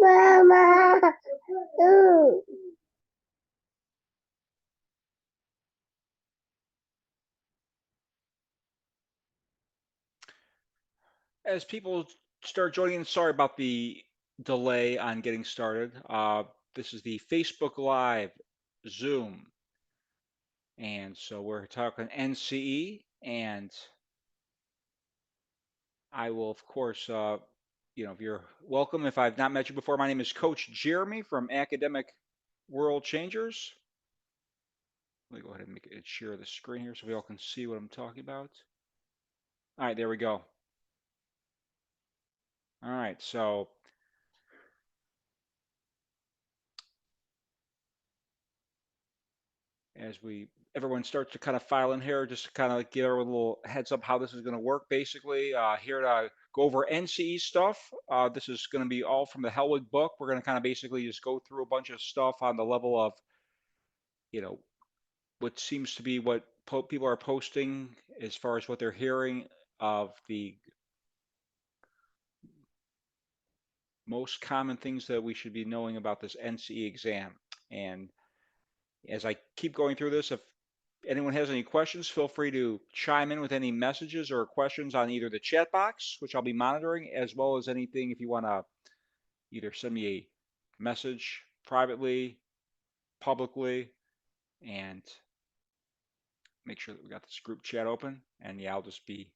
Mama. As people start joining, sorry about the delay on getting started. This is the Facebook Live Zoom, and so we're talking NCE, and I will, of course, if you're welcome. If I've not met you before, my name is Coach Jeremy from Academic World Changers. Let me go ahead and make it share the screen here so we all can see what I'm talking about. All right, there we go. All right, so as everyone starts to kind of file in here, just to kind of give everyone a little heads up how this is going to work. Basically, here to go over NCE stuff. This is going to be all from the Hellwig book. We're going to kind of basically just go through a bunch of stuff on the level of, you know, what seems to be what people are posting as far as what they're hearing of the most common things that we should be knowing about this NCE exam. And as I keep going through this, if anyone has any questions, feel free to chime in with any messages or questions on either the chat box, which I'll be monitoring, as well as anything if you want to either send me a message privately, publicly, and make sure that we got this group chat open. And yeah, I'll just be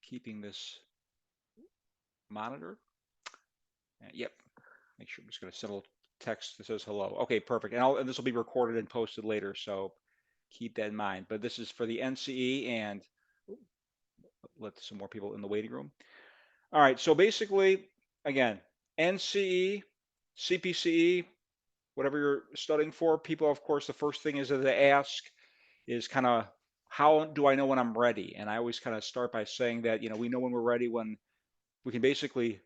keeping this monitored. Yep. Make sure I'm just going to send a little text that says hello. Okay, perfect. And this will be recorded and posted later, so keep that in mind. But this is for the NCE, and let some more people in the waiting room. All right, so basically, again, NCE, CPCE, whatever you're studying for, people, of course, the first thing is that they ask is kind of, how do I know when I'm ready? And I always kind of start by saying that, we know when we're ready when we can basically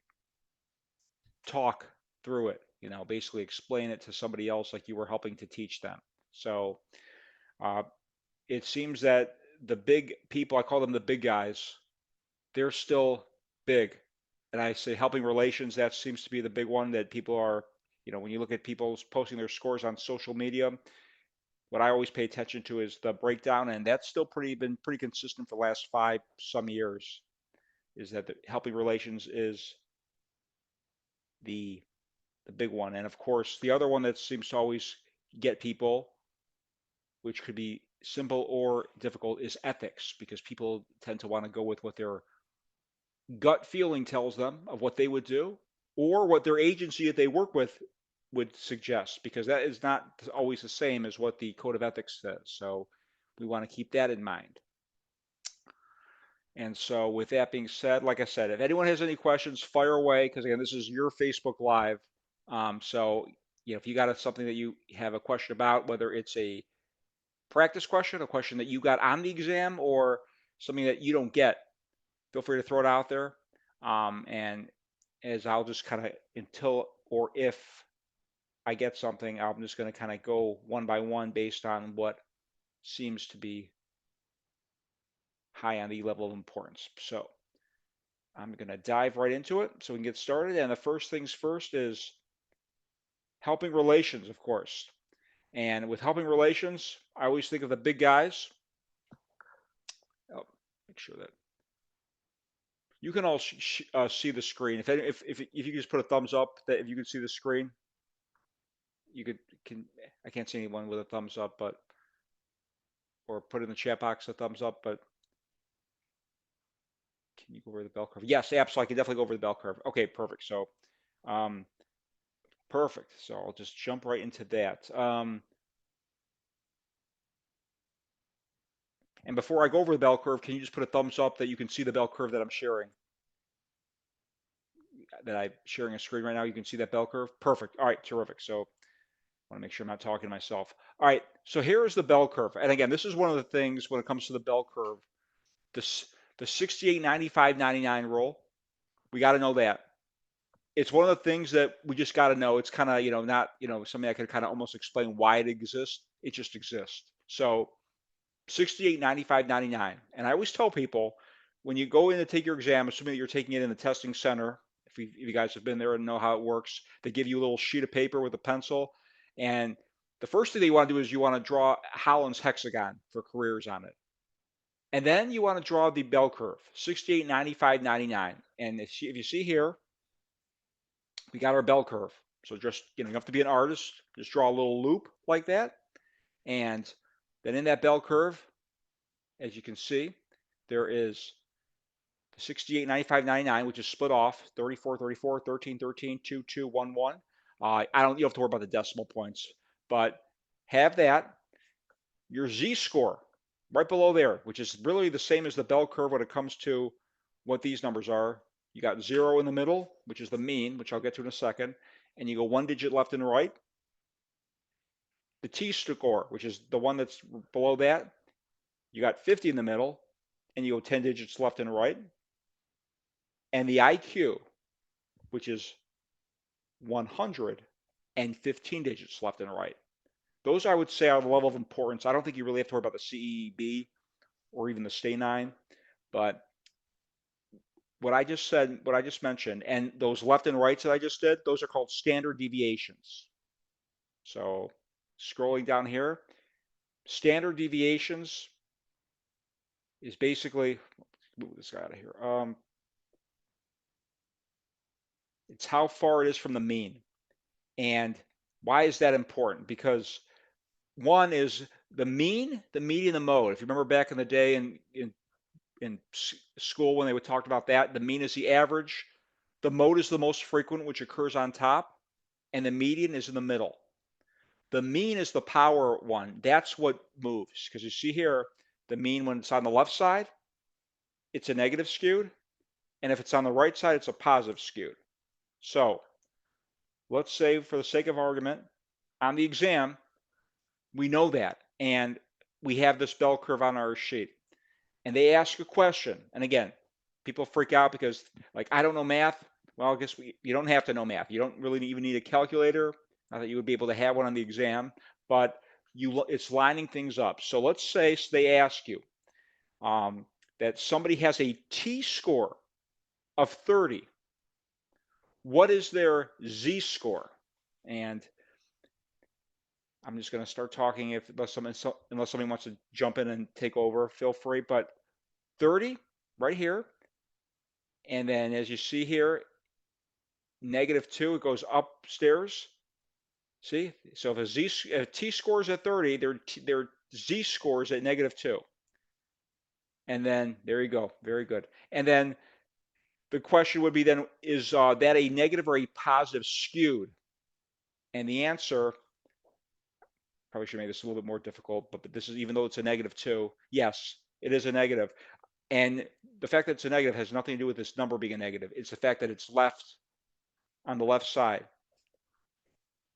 talk through it, basically explain it to somebody else like you were helping to teach them. So uh, it seems that the big people, I call them the big guys, they're still big. And I say helping relations, that seems to be the big one that people are, when you look at people posting their scores on social media, what I always pay attention to is the breakdown, and that's still been pretty consistent for the last some years, is that the helping relations is the the big one. And of course, the other one that seems to always get people, which could be simple or difficult, is ethics, because people tend to want to go with what their gut feeling tells them of what they would do, or what their agency that they work with would suggest, because that is not always the same as what the code of ethics says. So we want to keep that in mind. And so with that being said, like I said, if anyone has any questions, fire away, because again, this is your Facebook Live. So if you got something that you have a question about, whether it's a practice question, a question that you got on the exam, or something that you don't get, feel free to throw it out there. And as I'll just kind of, until or if I get something, I'm just going to kind of go one by one based on what seems to be high on the level of importance. So I'm going to dive right into it so we can get started. And the first things first is helping relations, of course. And with helping relations, I always think of the big guys. Oh, make sure that you can all see the screen. If you could just put a thumbs up that if you can see the screen, you can I can't see anyone with a thumbs up, but or put in the chat box a thumbs up, but can you go over the bell curve? Yes, absolutely. I can definitely go over the bell curve. Okay, perfect. So, um, perfect. So I'll just jump right into that. And before I go over the bell curve, can you just put a thumbs up that you can see the bell curve that I'm sharing? That I'm sharing a screen right now. You can see that bell curve. Perfect. All right, terrific. So I want to make sure I'm not talking to myself. All right, so here is the bell curve. And again, this is one of the things when it comes to the bell curve, this the 68, 95, 99 rule. We got to know that. It's one of the things that we just got to know. It's kind of, not, something I could kind of almost explain why it exists. It just exists. So 68, 95, 99. And I always tell people when you go in to take your exam, assuming that you're taking it in the testing center, if you guys have been there and know how it works, they give you a little sheet of paper with a pencil. And the first thing that you want to do is you want to draw Holland's hexagon for careers on it. And then you want to draw the bell curve, 68, 95, 99. And if you see here, we got our bell curve. So just, you have to be an artist, just draw a little loop like that. And then in that bell curve, as you can see, there is 68, 95, 99, which is split off 34, 34, 13, 13, 2, 2, 1, 1. You don't have to worry about the decimal points, but have that. Your z-score right below there, which is really the same as the bell curve when it comes to what these numbers are. You got 0 in the middle, which is the mean, which I'll get to in a second, and you go 1 digit left and right. The t-score, which is the one that's below that, you got 50 in the middle, and you go 10 digits left and right. And the IQ, which is 115 digits left and right. Those, I would say, are the level of importance. I don't think you really have to worry about the CEB or even the STAY-9, but what I just said, what I just mentioned, and those left and rights that I just did, those are called standard deviations. So scrolling down here, standard deviations is basically, move this guy out of here. It's how far it is from the mean. And why is that important? Because one is the mean, the median, the mode. If you remember back in the day in school when they would talk about that, the mean is the average, the mode is the most frequent, which occurs on top, and the median is in the middle. The mean is the power one. That's what moves. Because you see here, the mean when it's on the left side, it's a negative skewed. And if it's on the right side, it's a positive skewed. So let's say, for the sake of argument, on the exam, we know that. And we have this bell curve on our sheet. And they ask a question. And again, people freak out because, like, I don't know math. Well, I guess you don't have to know math. You don't really even need a calculator. Not that you would be able to have one on the exam, but it's lining things up. So let's say they ask you that somebody has a t-score of 30. What is their z-score? And I'm just going to start talking unless somebody wants to jump in and take over, feel free. But 30 right here. And then as you see here, -2, it goes upstairs. See? So if a t-score is at 30, their z-score is at -2. And then there you go. Very good. And then the question would be then, is that a negative or a positive skewed? And the answer, probably should make this a little bit more difficult, but this is, even though it's a -2, yes, it is a negative. And the fact that it's a negative has nothing to do with this number being a negative. It's the fact that it's left on the left side.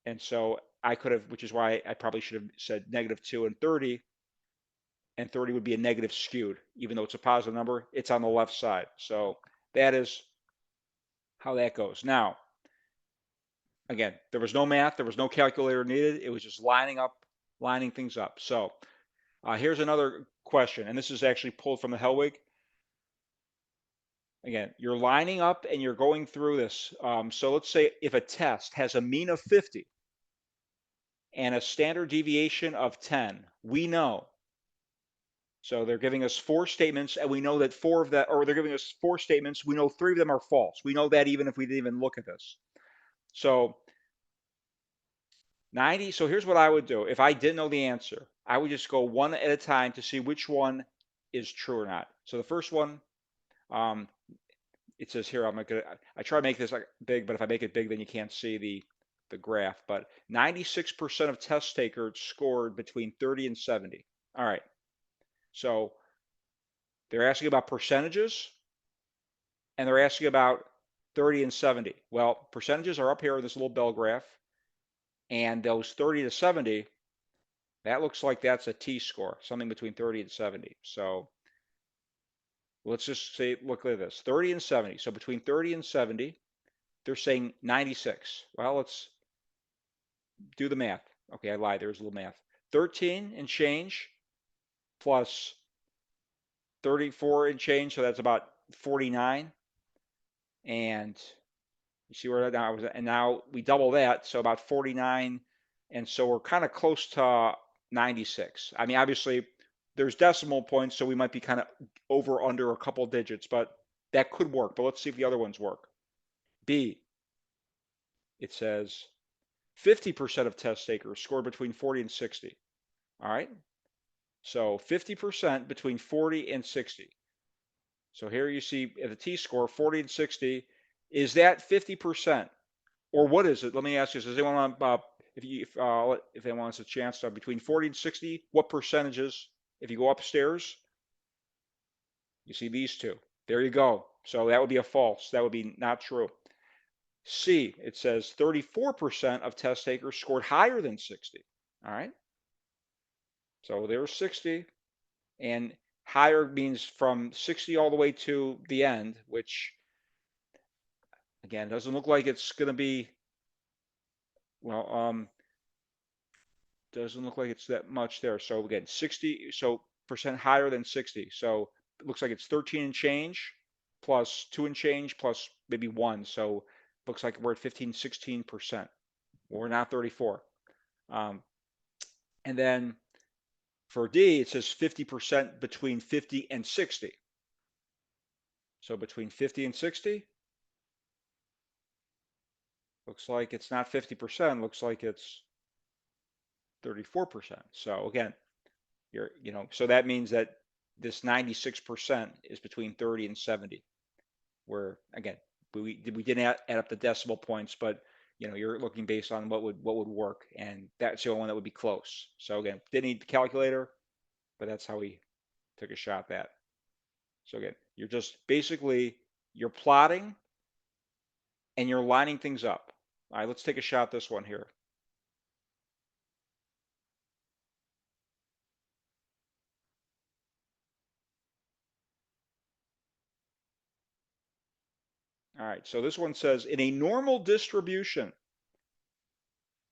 And so I could have, which is why I probably should have said -2 and 30. And 30 would be a negative skewed. Even though it's a positive number, it's on the left side. So that is how that goes. Now, again, there was no math. There was no calculator needed. It was just lining things up. So here's another question. And this is actually pulled from the Hellwig. Again, you're lining up and you're going through this. So let's say if a test has a mean of 50 and a standard deviation of 10, we know. So they're giving us 4 statements, and we know that 4 of that, or they're giving us 4 statements. We know 3 of them are false. We know that even if we didn't even look at this. So 90, so here's what I would do. If I didn't know the answer, I would just go one at a time to see which one is true or not. So the first one, it says here, I try to make this big, but if I make it big, then you can't see the graph. But 96% of test takers scored between 30 and 70. All right. So they're asking about percentages, and they're asking about 30 and 70. Well, percentages are up here in this little bell graph, and those 30 to 70, that looks like that's a t-score, something between 30 and 70. So let's just say, look at this, 30 and 70. So between 30 and 70, they're saying 96. Well, let's do the math. Okay, I lied. There's a little math. 13 and change plus 34 and change, so that's about 49. And you see where now I was, and now we double that, so about 49. And so we're kind of close to 96. I mean, obviously there's decimal points, so we might be kind of over under a couple digits, but that could work. But let's see if the other ones work. B, it says 50% of test takers scored between 40 and 60. All right. So 50% between 40 and 60. So here you see the t-score 40 and 60. Is that 50%? Or what is it? Let me ask you, does anyone want, if anyone wants a chance to, between 40 and 60, what percentages, if you go upstairs, you see these two. There you go. So that would be a false. That would be not true. C, it says 34% of test takers scored higher than 60. All right. So there's 60, and higher means from 60 all the way to the end, which again doesn't look like it's going to be, well, doesn't look like it's that much there. So again, 60, so percent higher than 60. So it looks like it's 13 and change plus 2 and change plus maybe 1. So looks like we're at 15, 16%. We're not 34. And then for D, it says 50% between 50 and 60. So between 50 and 60, looks like it's not 50%, looks like it's 34%. So again, so that means that this 96% is between 30 and 70, where again, we didn't add up the decimal points, but you're looking based on what would work, and that's the only one that would be close. So again, didn't need the calculator, but that's how we took a shot at that. So again, you're just basically you're plotting and you're lining things up. All right, let's take a shot at this one here. All right, so this one says, in a normal distribution,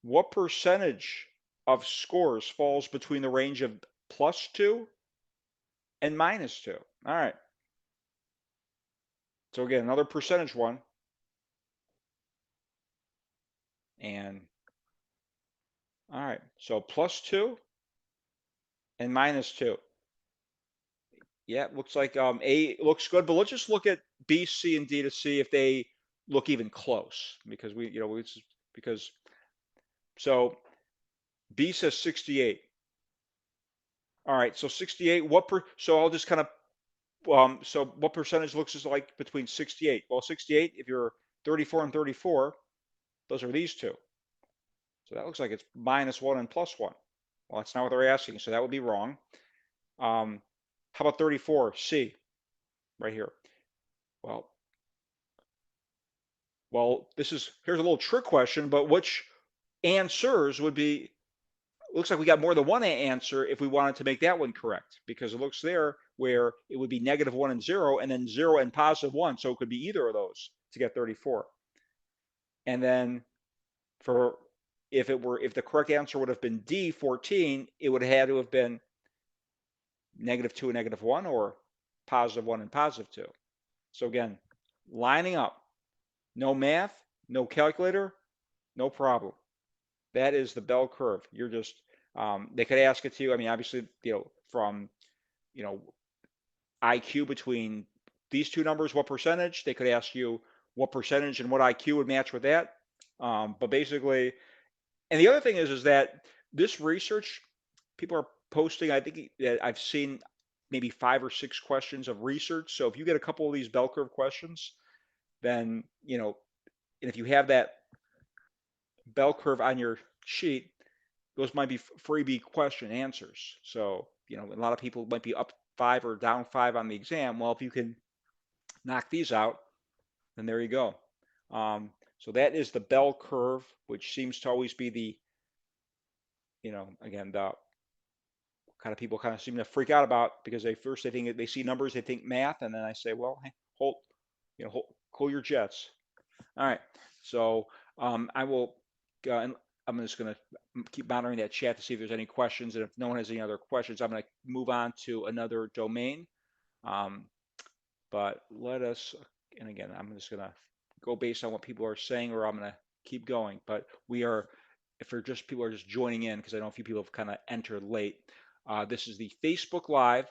what percentage of scores falls between the range of +2 and -2? All right. So again, another percentage one. And all right, so +2 and -2. Yeah, looks like A looks good, but let's just look at B, C, and D to see if they look even close, because so B says 68. All right, so 68. So I'll just kind of so what percentage looks like between 68? Well, 68, if you're 34 and 34, those are these two. So that looks like it's -1 and +1. Well, that's not what they're asking, so that would be wrong. How about 34? C, right here. Well, here's a little trick question, but which answers would be, looks like we got more than one answer if we wanted to make that one correct, because it looks there where it would be -1 and 0, and then 0 and +1. So it could be either of those to get 34. And then if the correct answer would have been D, 14, it would have had to have been -2 and -1, or +1 and +2. So again, lining up, no math, no calculator, no problem. That is the bell curve. You're just, they could ask it to you. I mean, obviously, from, IQ between these two numbers, what percentage? They could ask you what percentage and what IQ would match with that. But basically, and the other thing is that this research, people are posting, I think that I've seen maybe 5 or 6 questions of research. So if you get a couple of these bell curve questions, then, and if you have that bell curve on your sheet, those might be freebie question answers. So, a lot of people might be up 5 or down 5 on the exam. Well, if you can knock these out, then there you go. So that is the bell curve, which seems to always be the, again, the kind of people kind of seem to freak out about, because they think they see numbers, they think math, and then I say, well, hey, cool your jets. All right. So I will, and I'm just going to keep monitoring that chat to see if there's any questions. And if no one has any other questions, I'm going to move on to another domain. but let us, and again, I'm just gonna go based on what people are saying, or I'm gonna keep going. But we are, if they're just people are just joining in, because I know a few people have kind of entered late. This is the Facebook Live.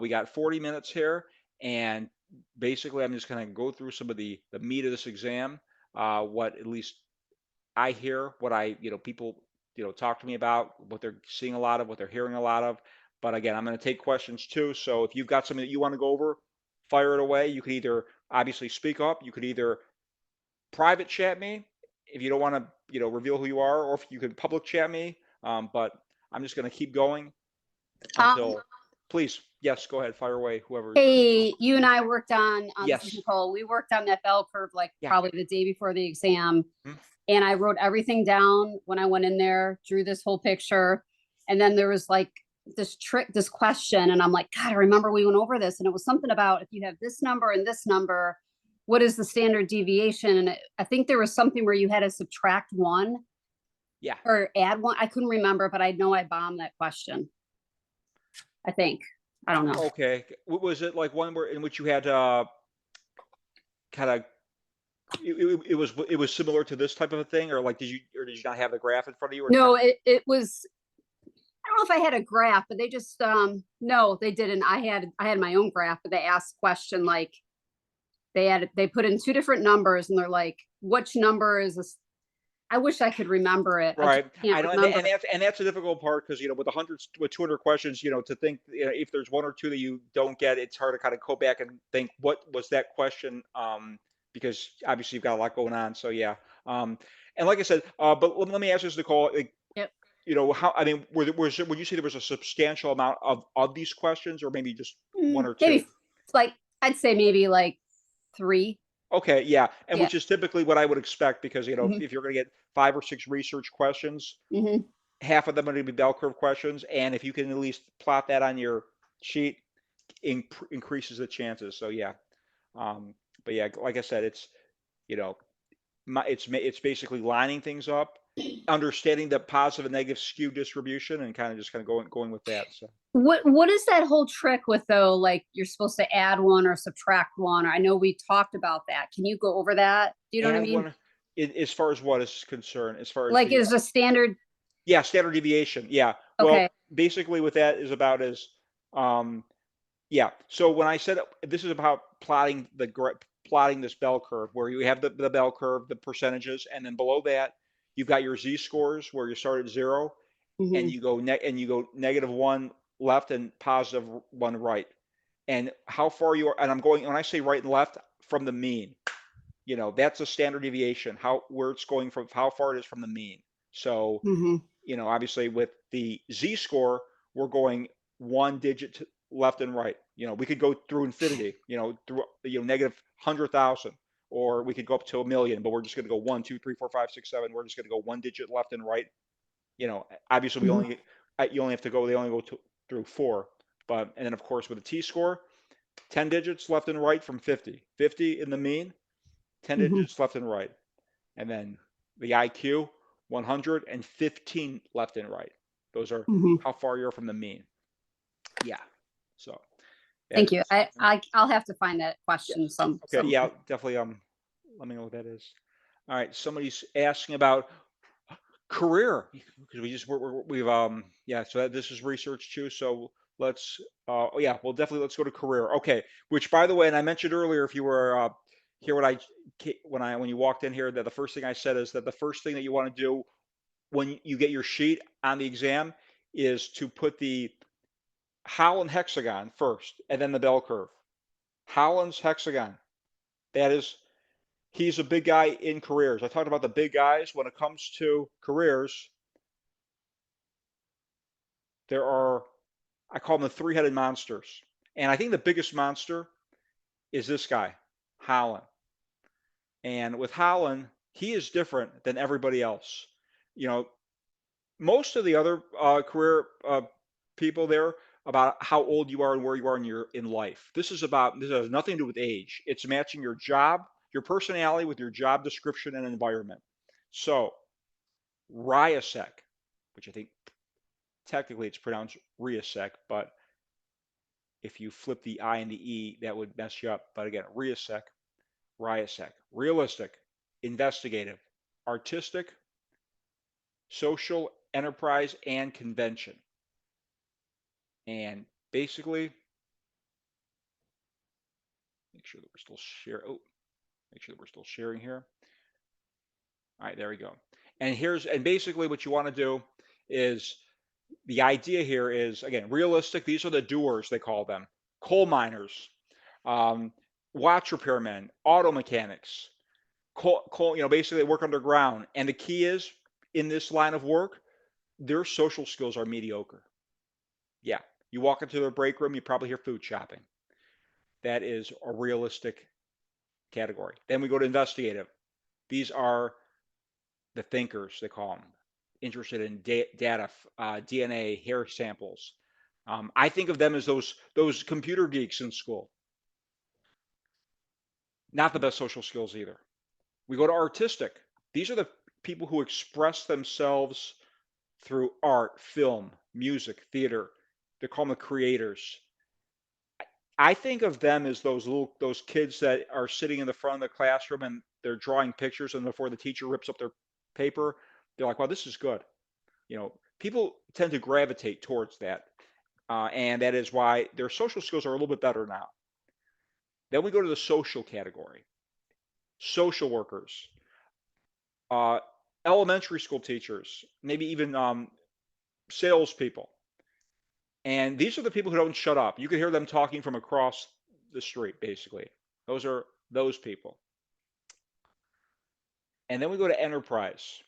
We got 40 minutes here, and basically, I'm just gonna go through some of the meat of this exam. What at least I hear, what people talk to me about, what they're seeing a lot of, what they're hearing a lot of. But again, I'm going to take questions too. So if you've got something that you want to go over, fire it away. You could either obviously speak up. You could either private chat me if you don't want to, reveal who you are, or if you could public chat me. But I'm just going to keep going until, please, yes, go ahead, fire away, whoever. Hey, you and I worked on, this is Yes. Nicole, we worked on that bell curve like Yeah. probably the day before the exam. Mhm. And I wrote everything down when I went in there, drew this whole picture. And then there was like this question. And I'm like, God, I remember we went over this. And it was something about if you have this number and this number, what is the standard deviation? And I think there was something where you had to subtract one. Yeah. Or add one. I couldn't remember, but I know I bombed that question. I think. I don't know. Okay. Was it like one where in which you had kind of it was similar to this type of a thing, or like did you not have the graph in front of you? Or No, it was. I don't know if I had a graph, but they just no, they didn't. I had my own graph, but they asked question like they put in two different numbers and they're like, which number is this? I wish I could remember it. Right. I can't I know, remember. and that's a difficult part because with 200 questions, to think if there's one or two that you don't get, it's hard to kind of go back and think what was that question, because obviously you've got a lot going on. So yeah, and like I said, but let me ask this, Nicole. Like, Yep. how I mean, would you say there was a substantial amount of these questions, or maybe just one or two? Maybe like I'd say maybe like 3. Okay, yeah, and Yeah. which is typically what I would expect because Mhm. if you're going to get 5 or 6 research questions, hmm half of them are going to be bell curve questions, and if you can at least plot that on your sheet, increases the chances. So yeah, but yeah, like I said, it's you know it's basically lining things up, understanding the positive and negative skew distribution, and kind of going with that. So What is that whole trick with though? Like you're supposed to add one or subtract one. I know we talked about that. Can you go over that? Do you know what I add mean? one as far as what is concerned, as far as Like the is a standard. yeah, standard deviation. Yeah. Well, Okay. basically what that is about is, um, yeah. So when I said this is about plotting this bell curve where you have the bell curve, the percentages, and then below that you've got your z-scores where you start at 0 and Mhm. you go -1 left and +1 right. And how far you are, and I'm going when I say right and left from the mean, that's a standard deviation, where it's going from how far it is from the mean. So Mhm. obviously with the z-score, we're going one digit left and right. We could go through infinity, through -100,000, or we could go up to 1,000,000, but we're just going to go 1, 2, 3, 4, 5, 6, 7. We're just going to go one digit left and right. Obviously Mhm. you only have to go. They only go through 4, and then of course with the t-score, 10 digits left and right from 50. 50 in the mean, 10 Mhm. digits left and right, and then the IQ, 115 left and right. Those are Mhm. how far you're from the mean. Yeah. So. Thank you. It's- I'll have to find that question Yes. some. Okay. Yeah. Definitely. Let me know what that is. All right. Somebody's asking about career because we've yeah. So this is research too. So let's oh yeah. Well, definitely let's go to career. Okay. Which by the way, and I mentioned earlier, if you were here when you walked in here, that the first thing I said is that the first thing that you want to do when you get your sheet on the exam is to put the Howland hexagon first and then the bell curve. Howland's hexagon. That is, he's a big guy in careers. I talked about the big guys. When it comes to careers, there are, I call them the three-headed monsters. And I think the biggest monster is this guy, Howland. And with Howland, he is different than everybody else. You know, most of the other career people there about how old you are and where you are in life. This has nothing to do with age. It's matching your job, your personality with your job description and environment. So Riasek, which I think technically it's pronounced Riasek, but if you flip the I and the E, that would mess you up. But again, RIASEC, realistic, investigative, artistic, social, enterprise, and convention. And basically, make sure that we're still sharing. Oh, make sure that we're still sharing here. All right, there we go. And basically what you want to do is, the idea here is, again, realistic. These are the doers, they call them. Coal miners, um, watch repairmen, auto mechanics, basically they work underground. And the key is, in this line of work, their social skills are mediocre. Yeah, you walk into their break room, you probably hear food shopping. That is a realistic category. Then we go to investigative. These are the thinkers, they call them, interested in data, DNA, hair samples. I think of them as those computer geeks in school. Not the best social skills either. We go to artistic. These are the people who express themselves through art, film, music, theater. They're called the creators. I think of them as those kids that are sitting in the front of the classroom and they're drawing pictures, and before the teacher rips up their paper, they're like, "Wow, this is good." People tend to gravitate towards that, and that is why their social skills are a little bit better now. Then we go to the social category. Social workers, uh, elementary school teachers, maybe even salespeople. And these are the people who don't shut up. You can hear them talking from across the street, basically. Those are those people. And then we go to enterprise.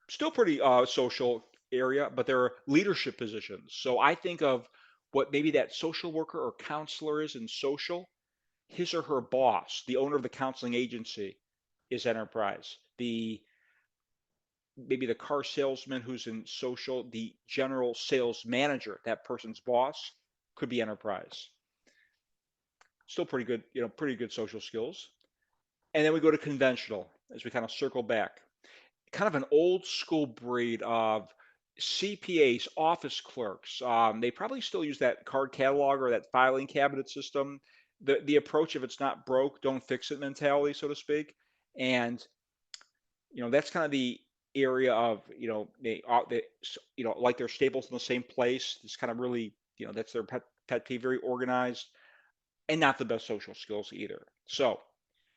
Still pretty social area, but there are leadership positions. So I think of what maybe that social worker or counselor is in social. His or her boss, the owner of the counseling agency, is enterprise. Maybe the car salesman who's in social, the general sales manager, that person's boss, could be enterprise. Still pretty good, pretty good social skills. And then we go to conventional as we kind of circle back. Kind of an old school breed of CPAs, office clerks. They probably still use that card catalog or that filing cabinet system. The approach, if it's not broke, don't fix it mentality, so to speak. And that's kind of the area of they like their staples in the same place. It's kind of really that's their pet peeve, very organized, and not the best social skills either. So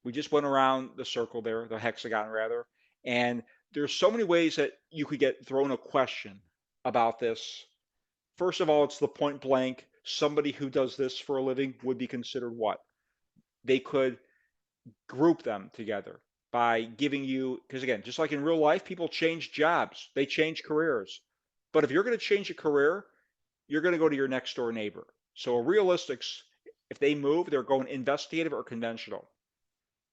we just went around the circle there, the hexagon rather, and there's so many ways that you could get thrown a question about this. First of all, it's the point blank. Somebody who does this for a living would be considered what? They could group them together by giving you, because again, just like in real life, people change jobs, they change careers. But if you're going to change a career, you're going to go to your next door neighbor. So a realistics, if they move, they're going investigative or conventional.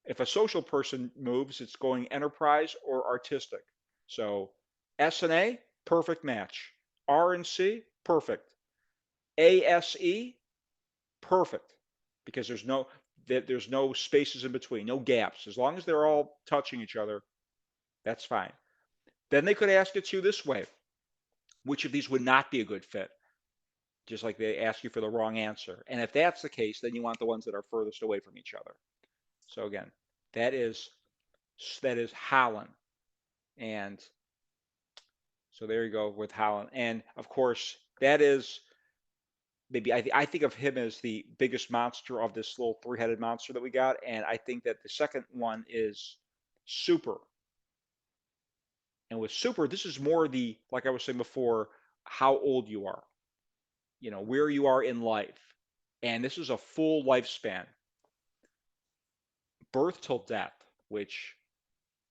If a social person moves, it's going enterprise or artistic. So S and A, perfect match. R and C, perfect. ASE, perfect. Because there's no spaces in between, no gaps. As long as they're all touching each other, that's fine. Then they could ask it to you this way: which of these would not be a good fit? Just like they ask you for the wrong answer. And if that's the case, then you want the ones that are furthest away from each other. So again, that is Holland. And so there you go with Holland. And of course, that is maybe I think of him as the biggest monster of this little three-headed monster that we got. And I think that the second one is Super. And with Super, this is more like I was saying before, how old you are, where you are in life. And this is a full lifespan, birth till death, which,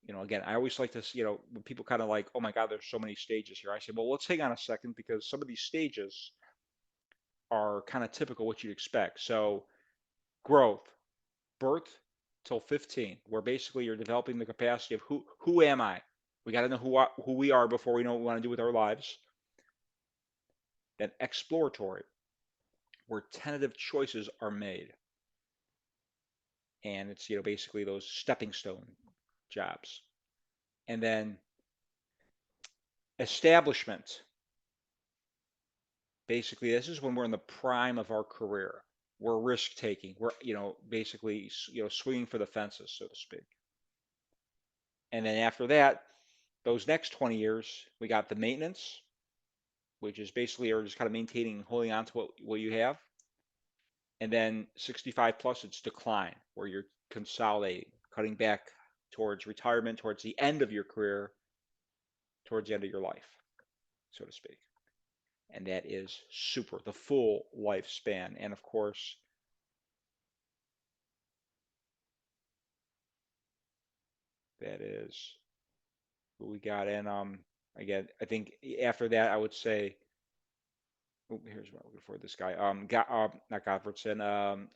again, I always like to, when people kind of like, oh my God, there's so many stages here. I say, well, let's hang on a second, because some of these stages are kind of typical what you'd expect. So growth, birth till 15, where basically you're developing the capacity of who am I? We got to know who we are before we know what we want to do with our lives. Then exploratory, where tentative choices are made. And it's, basically those stepping stone jobs. And then establishment, basically this is when we're in the prime of our career. We're risk taking. We're, basically, swinging for the fences, so to speak. And then after that, those next 20 years, we got the maintenance, which is basically are just kind of maintaining, holding on to what you have. And then 65 plus, it's decline, where you're consolidating, cutting back towards retirement, towards the end of your career, towards the end of your life, so to speak. And that is super, the full lifespan. And of course, that is what we got. And again, I think after that, I would say, oh, here's what I'm looking for. This guy, not Gottfriedson,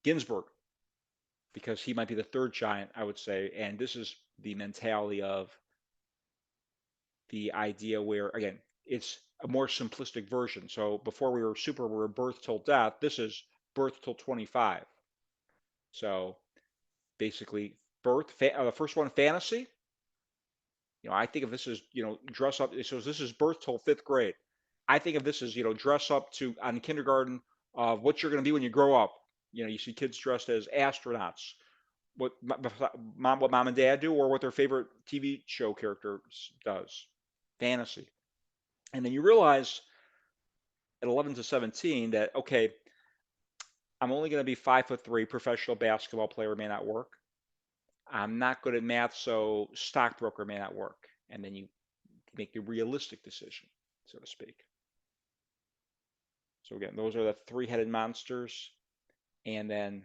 Ginsburg, because he might be the third giant, I would say. And this is the mentality of the idea where, again, it's a more simplistic version. So before we were birth till death. This is birth till 25. So basically, the first one, fantasy. I think of this as, dress up. So this is birth till 5th grade. I think of this as, dress up to on kindergarten of what you're going to be when you grow up. You see kids dressed as astronauts. What mom and dad do, or what their favorite TV show character does. Fantasy. And then you realize at 11 to 17 that, okay, I'm only going to be 5'3", professional basketball player may not work. I'm not good at math, so stockbroker may not work. And then you make the realistic decision, so to speak. So again, those are the three-headed monsters. And then,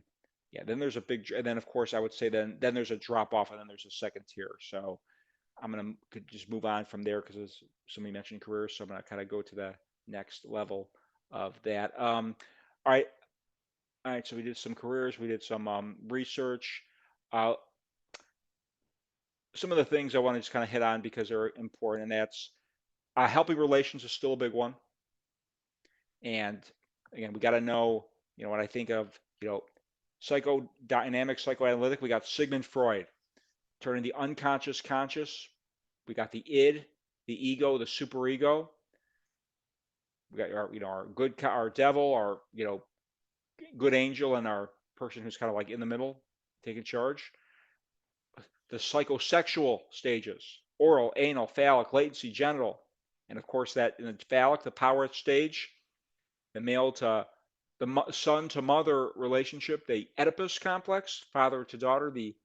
yeah, then there's a big, and then of course I would say then there's a drop off, and then there's a second tier. So I'm gonna just move on from there because somebody mentioned careers, so I'm gonna kind of go to the next level of that. All right, so we did some careers, we did some research. Some of the things I want to just kind of hit on because they're important, and that's helping relations is still a big one. And again, we got to know, what I think of, psychodynamic, psychoanalytic. We got Sigmund Freud, turning the unconscious conscious. We got the id, the ego, the superego. We got our devil, our, good angel, and our person who's kind of like in the middle, taking charge. The psychosexual stages: oral, anal, phallic, latency, genital. And of course, that in the phallic, the power stage, the male to the son to mother relationship, the Oedipus complex, father to daughter, the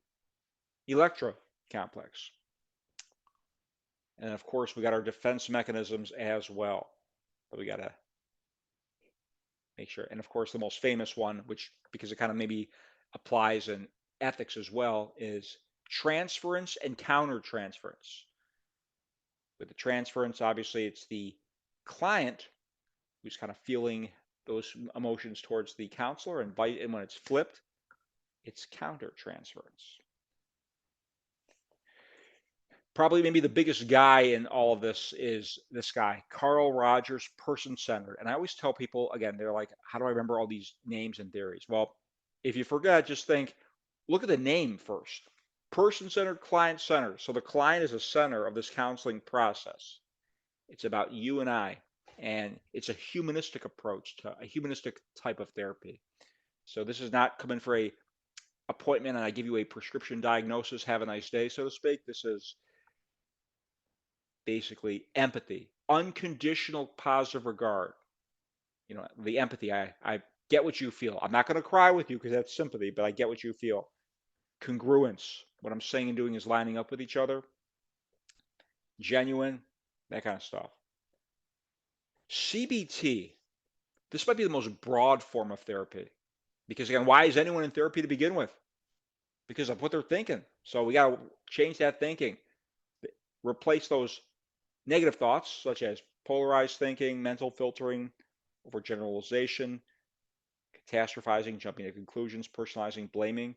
Electra complex. And of course, we got our defense mechanisms as well that we got to make sure. And of course, the most famous one, which because it kind of maybe applies in ethics as well, is transference and countertransference. With the transference, obviously, it's the client who's kind of feeling those emotions towards the counselor, and when it's flipped, it's countertransference. Probably maybe the biggest guy in all of this is this guy, Carl Rogers, person-centered. And I always tell people, again, they're like, how do I remember all these names and theories? Well, if you forget, just look at the name first. Person-centered, client-centered. So the client is the center of this counseling process. It's about you and I, and it's a humanistic approach to a humanistic type of therapy. So this is not coming for a appointment and I give you a prescription diagnosis, have a nice day, so to speak. This is basically empathy, unconditional positive regard. The empathy, I get what you feel. I'm not going to cry with you because that's sympathy, but I get what you feel. Congruence, what I'm saying and doing is lining up with each other. Genuine, that kind of stuff. CBT, this might be the most broad form of therapy because again, why is anyone in therapy to begin with? Because of what they're thinking. So we got to change that thinking. Replace those negative thoughts such as polarized thinking, mental filtering, overgeneralization, catastrophizing, jumping to conclusions, personalizing, blaming.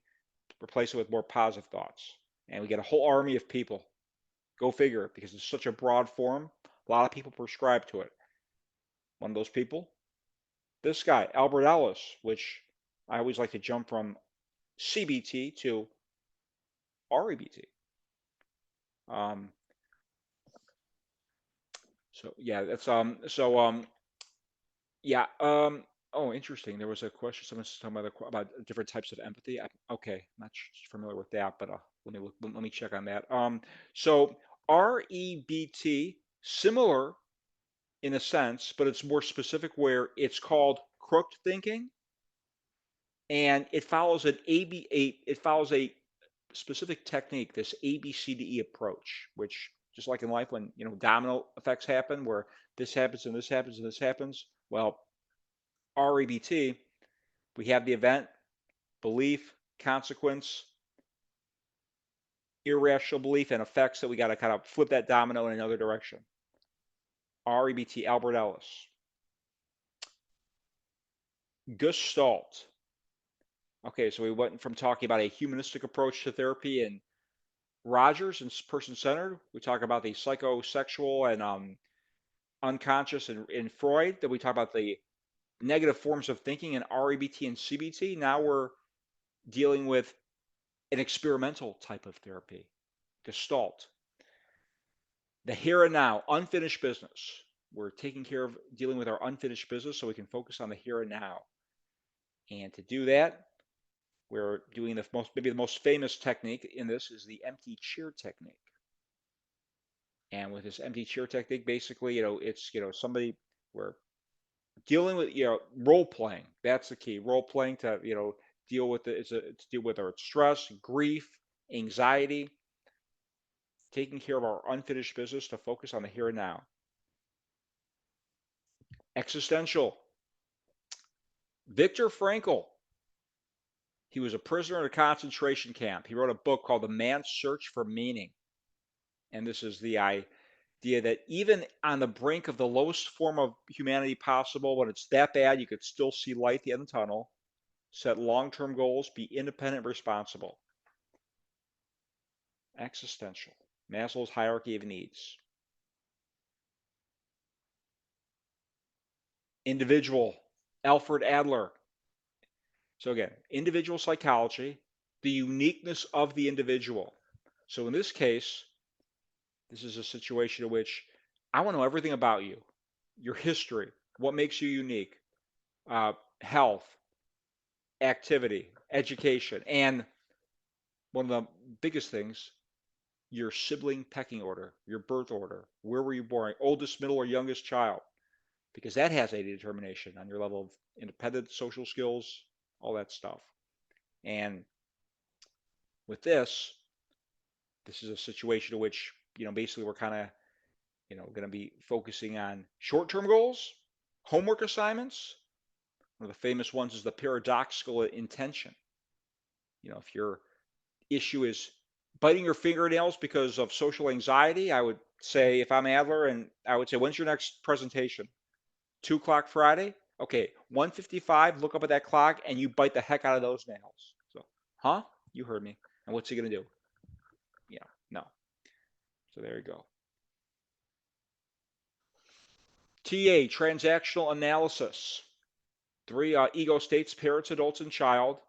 Replace it with more positive thoughts. And we get a whole army of people. Go figure, because it's such a broad form. A lot of people prescribe to it. One of those people, this guy, Albert Ellis, which I always like to jump from CBT to REBT. So yeah, that's Yeah. Oh, interesting. There was a question. Someone's talking about different types of empathy. Okay, not familiar with that, but let me look. Let me check on that. So REBT, similar in a sense, but it's more specific where it's called crooked thinking, and it follows it follows a specific technique, this ABCDE approach, which just like in life when domino effects happen, where this happens and this happens and this happens. Well, REBT, we have the event, belief, consequence, irrational belief, and effects that we got to kind of flip that domino in another direction. REBT, Albert Ellis. Gestalt. Okay, so we went from talking about a humanistic approach to therapy and Rogers and person-centered. We talk about the psychosexual and unconscious in Freud. Then we talk about the negative forms of thinking in REBT and CBT. Now we're dealing with an experimental type of therapy, Gestalt. The here and now, unfinished business. We're taking care of dealing with our unfinished business so we can focus on the here and now. And to do that, we're doing maybe the most famous technique in this is the empty chair technique. And with this empty chair technique, basically, it's somebody we're dealing with, role playing. That's the key. Role playing to, deal with it. It's deal with our stress, grief, anxiety, taking care of our unfinished business to focus on the here and now. Existential. Viktor Frankl. He was a prisoner in a concentration camp. He wrote a book called The Man's Search for Meaning. And this is the idea that even on the brink of the lowest form of humanity possible, when it's that bad, you could still see light at the end of the tunnel. Set long-term goals, be independent, responsible. Existential. Maslow's hierarchy of needs. Individual. Alfred Adler. So again, individual psychology, the uniqueness of the individual. So in this case, this is a situation in which I want to know everything about you, your history, what makes you unique, health, activity, education, and one of the biggest things, your sibling pecking order, your birth order. Where were you born? Oldest, middle, or youngest child? Because that has a determination on your level of independence, social skills, all that stuff. And with this is a situation in which, basically we're kind of, going to be focusing on short-term goals, homework assignments. One of the famous ones is the paradoxical intention. If your issue is biting your fingernails because of social anxiety, I would say, if I'm Adler, and I would say, when's your next presentation? 2 o'clock Friday? Okay, 1:55, look up at that clock, and you bite the heck out of those nails. So, huh? You heard me. And what's he going to do? No. So there you go. TA, transactional analysis. 3 ego states, parents, adults, and child.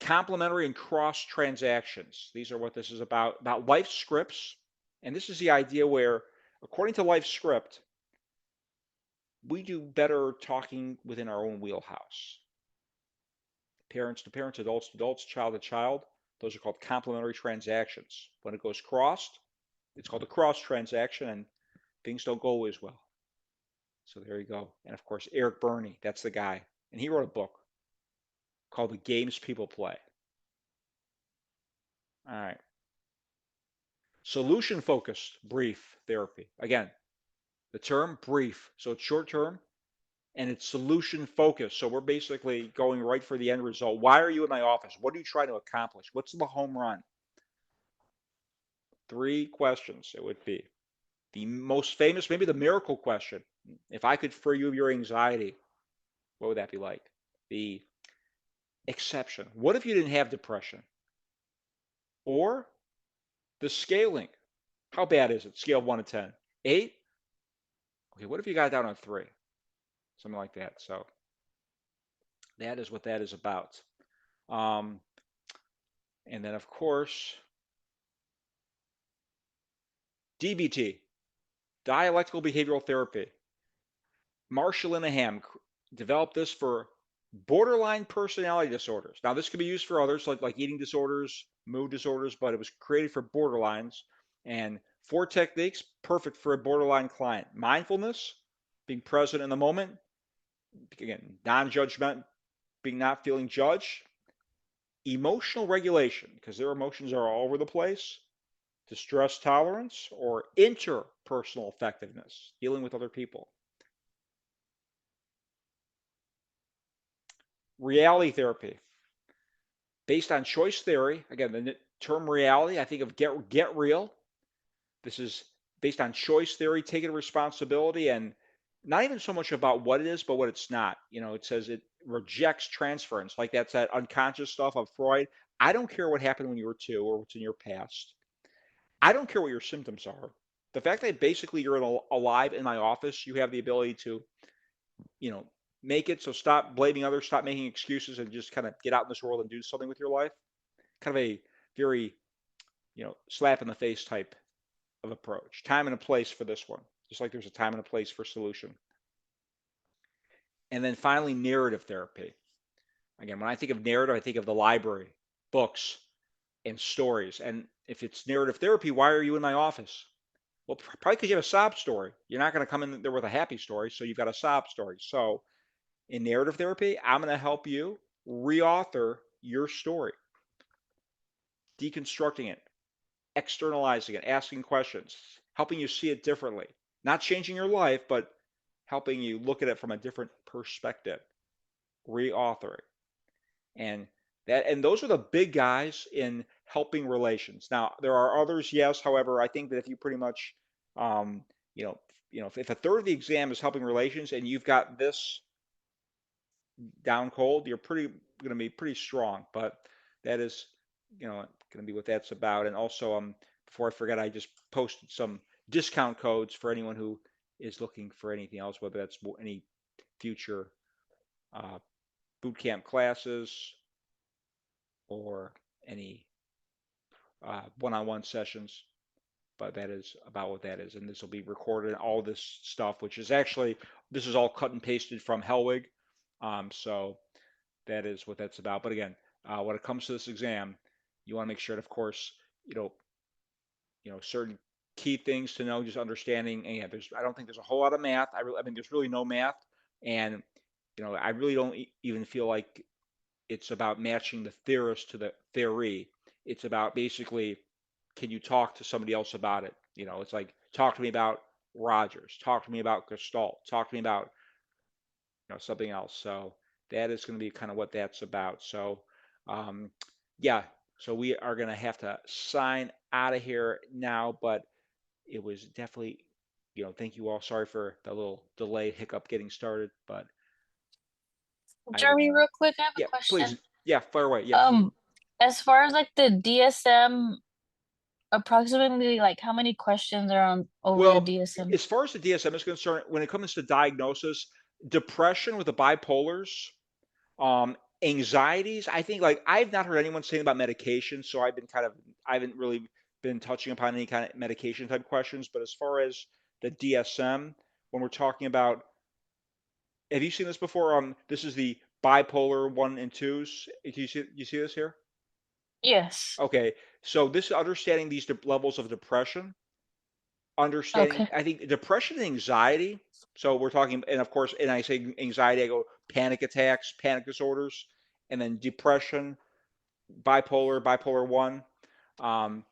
Complementary and cross transactions. These are what this is about life scripts. And this is the idea where, according to life script, we do better talking within our own wheelhouse. Parents to parents, adults to adults, child to child. Those are called complementary transactions. When it goes crossed, it's called a cross transaction, and things don't go always well. So there you go. And of course, Eric Berney, that's the guy. And he wrote a book called The Games People Play. All right. Solution-focused brief therapy. Again, the term brief, so it's short term, and it's solution-focused. So we're basically going right for the end result. Why are you in my office? What are you trying to accomplish? What's the home run? 3 questions it would be. The most famous, maybe the miracle question. If I could free you of your anxiety, what would that be like? The exception. What if you didn't have depression? Or the scaling. How bad is it? Scale of 1 to 10. 8? Okay, what if you got it down on 3? Something like that. So that is what that is about. And then, of course, DBT, dialectical behavioral therapy. Marshall Linehan developed this for borderline personality disorders. Now, this could be used for others, like eating disorders, mood disorders, but it was created for borderlines. And 4 techniques, perfect for a borderline client. Mindfulness, being present in the moment. Again, non-judgment, being not feeling judged. Emotional regulation, because their emotions are all over the place. Distress tolerance, or interpersonal effectiveness, dealing with other people. Reality therapy, based on choice theory. Again, the term reality, I think of get real. This is based on choice theory, taking responsibility, and not even so much about what it is, but what it's not. It says it rejects transference, like that's that unconscious stuff of Freud. I don't care what happened when you were 2 or what's in your past. I don't care what your symptoms are. The fact that basically you're alive in my office, you have the ability to, make it. So stop blaming others, stop making excuses, and just kind of get out in this world and do something with your life. Kind of a very, slap in the face type of approach. Time and a place for this one, just like there's a time and a place for solution. And then finally, narrative therapy. Again, when I think of narrative, I think of the library, books, and stories. And if it's narrative therapy, why are you in my office? Well, probably because you have a sob story. You're not going to come in there with a happy story, so you've got a sob story. So in narrative therapy, I'm going to help you reauthor your story, deconstructing it, externalizing it, asking questions, helping you see it differently. Not changing your life, but helping you look at it from a different perspective, reauthoring. And those are the big guys in helping relations. Now, there are others, yes. However, I think that if you pretty much, if a third of the exam is helping relations and you've got this down cold, you're going to be pretty strong. But that is, going to be what that's about. And also, before I forget, I just posted some discount codes for anyone who is looking for anything else, whether that's any future boot camp classes or any one-on-one sessions. But that is about what that is. And this will be recorded and all this stuff, which is actually, this is all cut and pasted from Hellwig. So that is what that's about. But again, when it comes to this exam, you want to make sure that, of course, certain key things to know, just understanding. And yeah, I don't think there's a whole lot of math. I mean, there's really no math. And, I really don't even feel like it's about matching the theorist to the theory. It's about basically, can you talk to somebody else about it? It's like, talk to me about Rogers, talk to me about Gestalt, talk to me about, something else. So that is going to be kind of what that's about. So, yeah, so we are going to have to sign out of here now, but it was definitely, thank you all. Sorry for the little delay hiccup getting started, but Jeremy, real quick, I have a yeah, question. please. Yeah, fire away. Yeah. As far as like the DSM, approximately like how many questions are on over the DSM? As far as the DSM is concerned, when it comes to diagnosis, depression with the bipolars, anxieties, I think, like, I've not heard anyone saying about medication, so I haven't really been touching upon any kind of medication type questions. But as far as the DSM, when we're talking about, have you seen this before? This is the bipolar 1 and 2s. You see this here? Yes. Okay, so this understanding these levels of depression, understanding, I think depression and anxiety. So we're talking, and of course, and I say anxiety, I go panic attacks, panic disorders, and then depression, bipolar 1.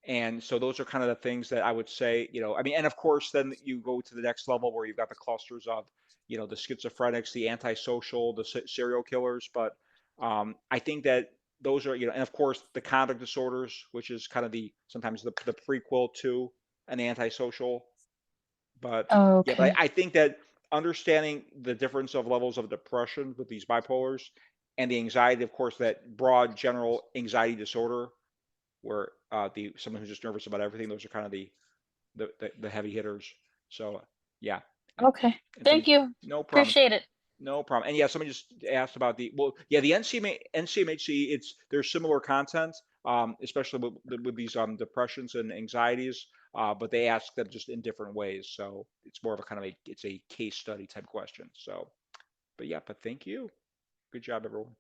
And so those are kind of the things that I would say, I mean, and of course, then you go to the next level where you've got the clusters of, the schizophrenics, the antisocial, the serial killers. But I think that those are, and of course, the conduct disorders, which is kind of sometimes the prequel to an antisocial. But yeah, but I think that understanding the difference of levels of depression with these bipolars and the anxiety, of course, that broad general anxiety disorder, where someone who's just nervous about everything, those are kind of the heavy hitters. So yeah. Okay. Thank you. No problem. Appreciate it. No problem. And yeah, somebody just asked about the NCMHC. There's similar content. especially with these depressions and anxieties. But they ask them just in different ways. So it's more of a kind of it's a case study type question. So, but yeah, but thank you. Good job, everyone.